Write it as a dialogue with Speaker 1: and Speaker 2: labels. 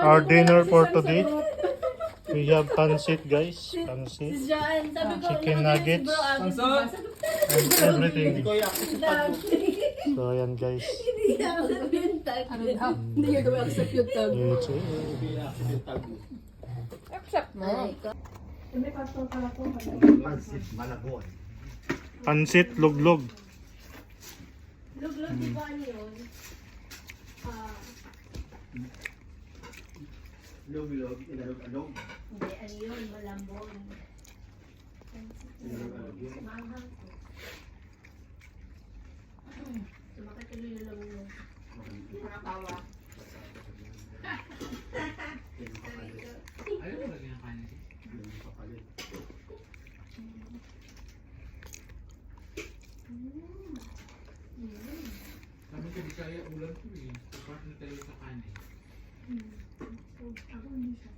Speaker 1: Our dinner for today. We have pancit, guys. Pancit. Chicken nuggets. And everything. So, ayan, guys.
Speaker 2: Hindi niya daw accept yung tag.
Speaker 1: It's it.
Speaker 2: Accept mo.
Speaker 1: Pancit, luglog.
Speaker 3: Luglog, di ba ano yun?
Speaker 4: Log-log, ilalog-alog.
Speaker 3: Hindi, ano yun? Malambon. Manghang ko. Sumakit tuloy na lang yun. Nakatawa.
Speaker 5: Ayaw mo lang yung kanin. Sabi ko di kaya ulam ko eh. Kapag na tayo sa kanin.
Speaker 3: Ako hindi siya.